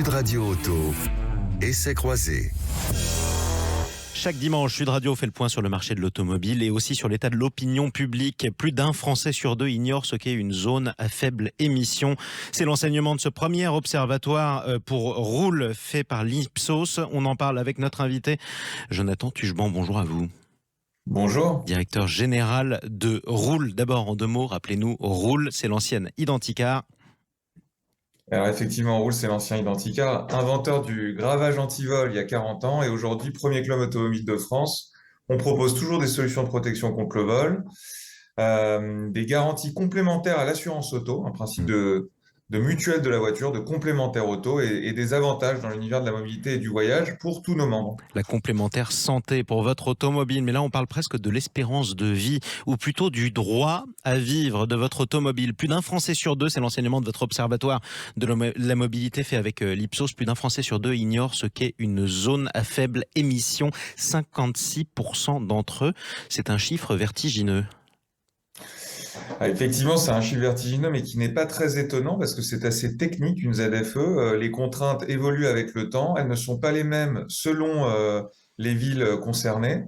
Radio Auto, essais croisés. Chaque dimanche, Sud Radio fait le point sur le marché de l'automobile et aussi sur l'état de l'opinion publique. Plus d'un Français sur deux ignore ce qu'est une zone à faible émission. C'est l'enseignement de ce premier observatoire pour Roule fait par l'Ipsos. On en parle avec notre invité, Jonathan Tuchban. Bonjour à vous. Bonjour. Directeur général de Roule. D'abord, en deux mots, rappelez-nous, Roule, c'est l'ancienne Identicar. Alors effectivement, Roule, c'est l'ancien Identicar, inventeur du gravage anti-vol il y a 40 ans et aujourd'hui premier club automobile de France. On propose toujours des solutions de protection contre le vol, des garanties complémentaires à l'assurance auto, un principe de mutuelle de la voiture, de complémentaire auto et des avantages dans l'univers de la mobilité et du voyage pour tous nos membres. La complémentaire santé pour votre automobile, mais là on parle presque de l'espérance de vie, ou plutôt du droit à vivre de votre automobile. Plus d'un Français sur deux, c'est l'enseignement de votre observatoire de la mobilité fait avec l'Ipsos, plus d'un Français sur deux ignore ce qu'est une zone à faible émission. 56% d'entre eux, c'est un chiffre vertigineux. Effectivement, c'est un chiffre vertigineux, mais qui n'est pas très étonnant parce que c'est assez technique, une ZFE. Les contraintes évoluent avec le temps. Elles ne sont pas les mêmes selon les villes concernées.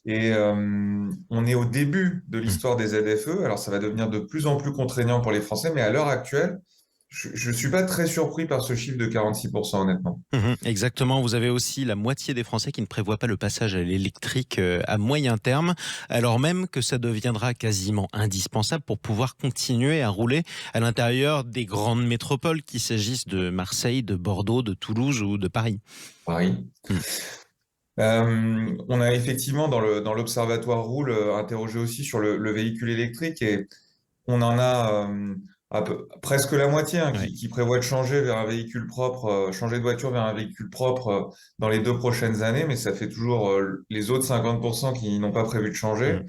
Et on est au début de l'histoire des ZFE. Alors, ça va devenir de plus en plus contraignant pour les Français, mais à l'heure actuelle, je ne suis pas très surpris par ce chiffre de 46%, honnêtement. Exactement. Vous avez aussi la moitié des Français qui ne prévoient pas le passage à l'électrique à moyen terme, alors même que ça deviendra quasiment indispensable pour pouvoir continuer à rouler à l'intérieur des grandes métropoles, qu'il s'agisse de Marseille, de Bordeaux, de Toulouse ou de Paris. Paris. On a effectivement dans l'observatoire Roule interrogé aussi sur le véhicule électrique et on en a presque la moitié qui prévoit de changer vers un véhicule propre, changer de voiture vers un véhicule propre dans les 2 prochaines années, mais ça fait toujours les autres 50% qui n'ont pas prévu de changer.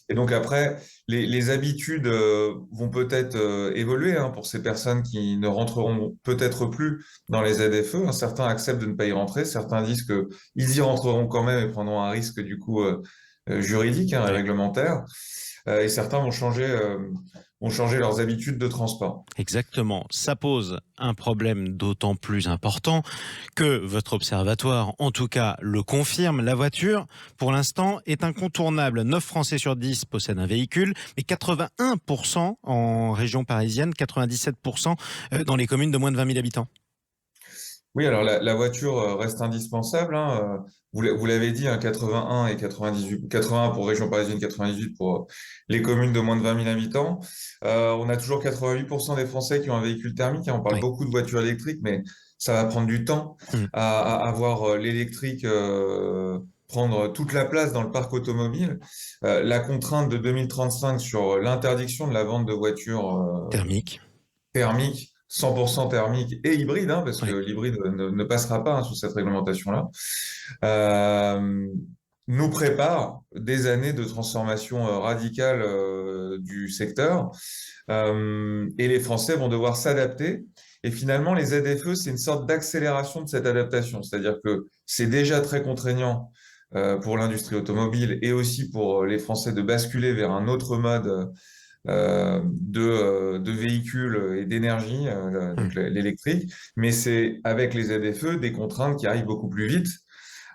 Et donc après, les habitudes vont peut-être évoluer pour ces personnes qui ne rentreront peut-être plus dans les ZFE. Certains acceptent de ne pas y rentrer, certains disent qu'ils y rentreront quand même et prendront un risque du coup juridique, réglementaire. Et certains vont changer leurs habitudes de transport. Exactement. Ça pose un problème d'autant plus important que votre observatoire, en tout cas, le confirme. La voiture, pour l'instant, est incontournable. 9 Français sur 10 possèdent un véhicule, mais 81% en région parisienne, 97% dans les communes de moins de 20 000 habitants. Oui, alors la voiture reste indispensable. Vous l'avez dit, 81 et 98, 81 pour région parisienne, 98 pour les communes de moins de 20 000 habitants. On a toujours 88% des Français qui ont un véhicule thermique. On parle beaucoup de voitures électriques, mais ça va prendre du temps à voir l'électrique prendre toute la place dans le parc automobile. La contrainte de 2035 sur l'interdiction de la vente de voitures thermiques 100% thermique et hybride, parce que l'hybride ne passera pas sous cette réglementation-là, nous prépare des années de transformation radicale du secteur et les Français vont devoir s'adapter. Et finalement, les ZFE, c'est une sorte d'accélération de cette adaptation. C'est-à-dire que c'est déjà très contraignant pour l'industrie automobile et aussi pour les Français de basculer vers un autre mode de véhicules et d'énergie, donc l'électrique, mais c'est avec les ZFE des contraintes qui arrivent beaucoup plus vite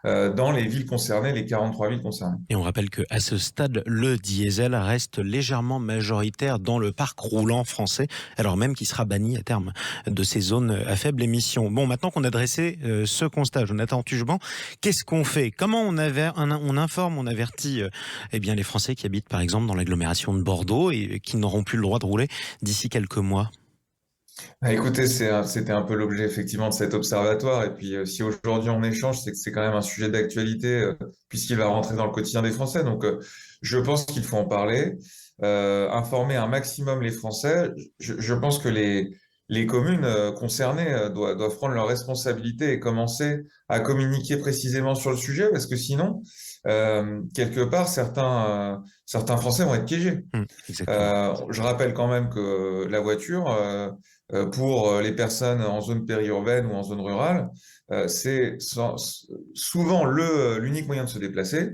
dans les villes concernées, les 43 villes concernées. Et on rappelle qu'à ce stade, le diesel reste légèrement majoritaire dans le parc roulant français, alors même qu'il sera banni à terme de ces zones à faible émission. Bon, maintenant qu'on a dressé ce constat, Jonathan Tuchban, qu'est-ce qu'on fait? Comment on informe, on avertit les Français qui habitent par exemple dans l'agglomération de Bordeaux et qui n'auront plus le droit de rouler d'ici quelques mois? Écoutez, c'était un peu l'objet effectivement de cet observatoire. Et puis, si aujourd'hui on échange, c'est que c'est quand même un sujet d'actualité puisqu'il va rentrer dans le quotidien des Français. Donc, je pense qu'il faut en parler, informer un maximum les Français. Je pense que les communes concernées doivent prendre leurs responsabilités et commencer à communiquer précisément sur le sujet, parce que sinon, quelque part, certains Français vont être piégés. Je rappelle quand même que la voiture, pour les personnes en zone périurbaine ou en zone rurale, c'est souvent l'unique moyen de se déplacer,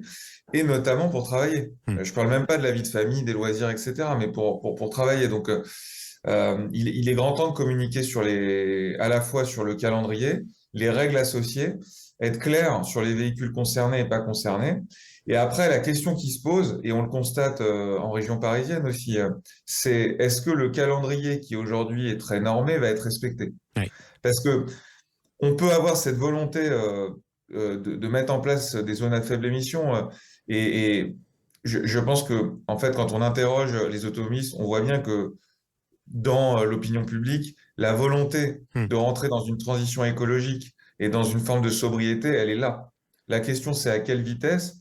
et notamment pour travailler. Je parle même pas de la vie de famille, des loisirs, etc., mais pour travailler. Donc, il est grand temps de communiquer à la fois sur le calendrier les règles associées, être clair sur les véhicules concernés et pas concernés. Et après, la question qui se pose, et on le constate en région parisienne aussi, c'est est-ce que le calendrier qui aujourd'hui est très normé va être respecté? Oui. Parce que on peut avoir cette volonté de mettre en place des zones à faible émission et je pense que en fait, quand on interroge les automobilistes, on voit bien que dans l'opinion publique, la volonté Hmm. de rentrer dans une transition écologique et dans une forme de sobriété, elle est là. La question, c'est à quelle vitesse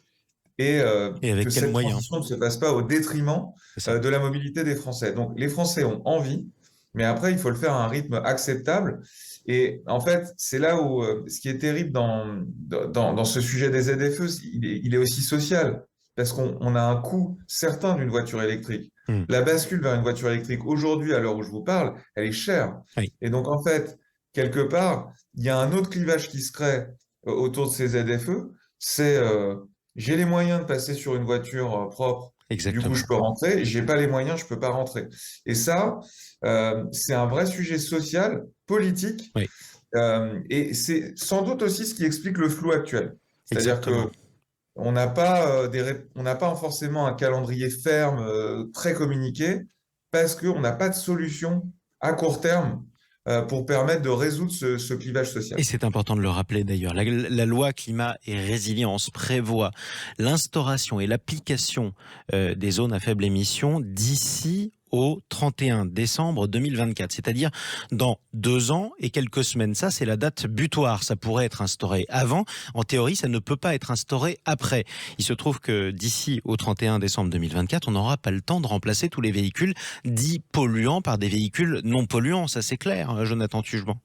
et Et avec que quels cette moyens? transition ne se fasse pas au détriment C'est ça. de la mobilité des Français. Donc, les Français ont envie, mais après, il faut le faire à un rythme acceptable. Et en fait, c'est là où ce qui est terrible dans ce sujet des ZFE, il est aussi social, parce qu'on a un coût certain d'une voiture électrique. Hmm. La bascule vers une voiture électrique aujourd'hui, à l'heure où je vous parle, elle est chère. Oui. Et donc, en fait, quelque part, il y a un autre clivage qui se crée autour de ces ZFE, c'est j'ai les moyens de passer sur une voiture propre, du coup Exactement. je peux rentrer, j'ai pas les moyens, je peux pas rentrer. Et ça, c'est un vrai sujet social, politique, Oui. et c'est sans doute aussi ce qui explique le flou actuel. C'est-à-dire que Exactement. on n'a pas forcément un calendrier ferme, très communiqué, parce qu'on n'a pas de solution à court terme pour permettre de résoudre ce clivage social. Et c'est important de le rappeler d'ailleurs. La loi climat et résilience prévoit l'instauration et l'application des zones à faible émission d'ici au 31 décembre 2024, c'est-à-dire dans 2 ans et quelques semaines. Ça, c'est la date butoir. Ça pourrait être instauré avant. En théorie, ça ne peut pas être instauré après. Il se trouve que d'ici au 31 décembre 2024, on n'aura pas le temps de remplacer tous les véhicules dits polluants par des véhicules non polluants. Ça, c'est clair, Jonathan Tugement.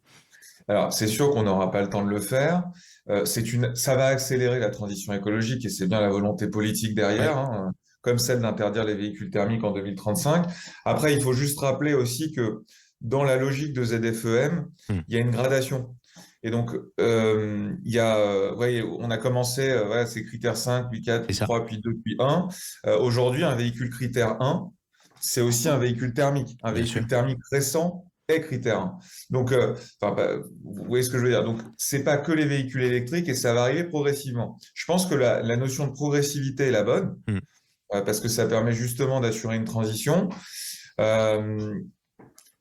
Alors, c'est sûr qu'on n'aura pas le temps de le faire. Ça va accélérer la transition écologique et c'est bien la volonté politique Ouais, derrière, hein, comme celle d'interdire les véhicules thermiques en 2035. Après, il faut juste rappeler aussi que dans la logique de ZFEM, il y a une gradation. Et donc, vous voyez, on a commencé, voilà, ces critères 5, puis 4, c'est puis ça. 3, puis 2, puis 1. Aujourd'hui, un véhicule critère 1, c'est aussi un véhicule thermique. Un Bien sûr. véhicule thermique récent est critère 1. Donc, vous voyez ce que je veux dire. Donc, c'est pas que les véhicules électriques et ça va arriver progressivement. Je pense que la notion de progressivité est la bonne Mm. parce que ça permet justement d'assurer une transition. Euh,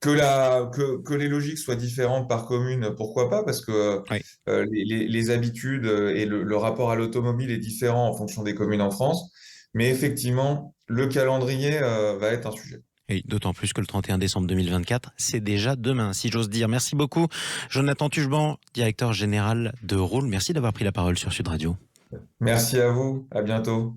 que les logiques soient différentes par commune, pourquoi pas? Parce que Oui. les habitudes et le rapport à l'automobile est différent en fonction des communes en France. Mais effectivement, le calendrier va être un sujet. Et d'autant plus que le 31 décembre 2024, c'est déjà demain, si j'ose dire. Merci beaucoup, Jonathan Tugement, directeur général de Roule. Merci d'avoir pris la parole sur Sud Radio. Merci à vous. À bientôt.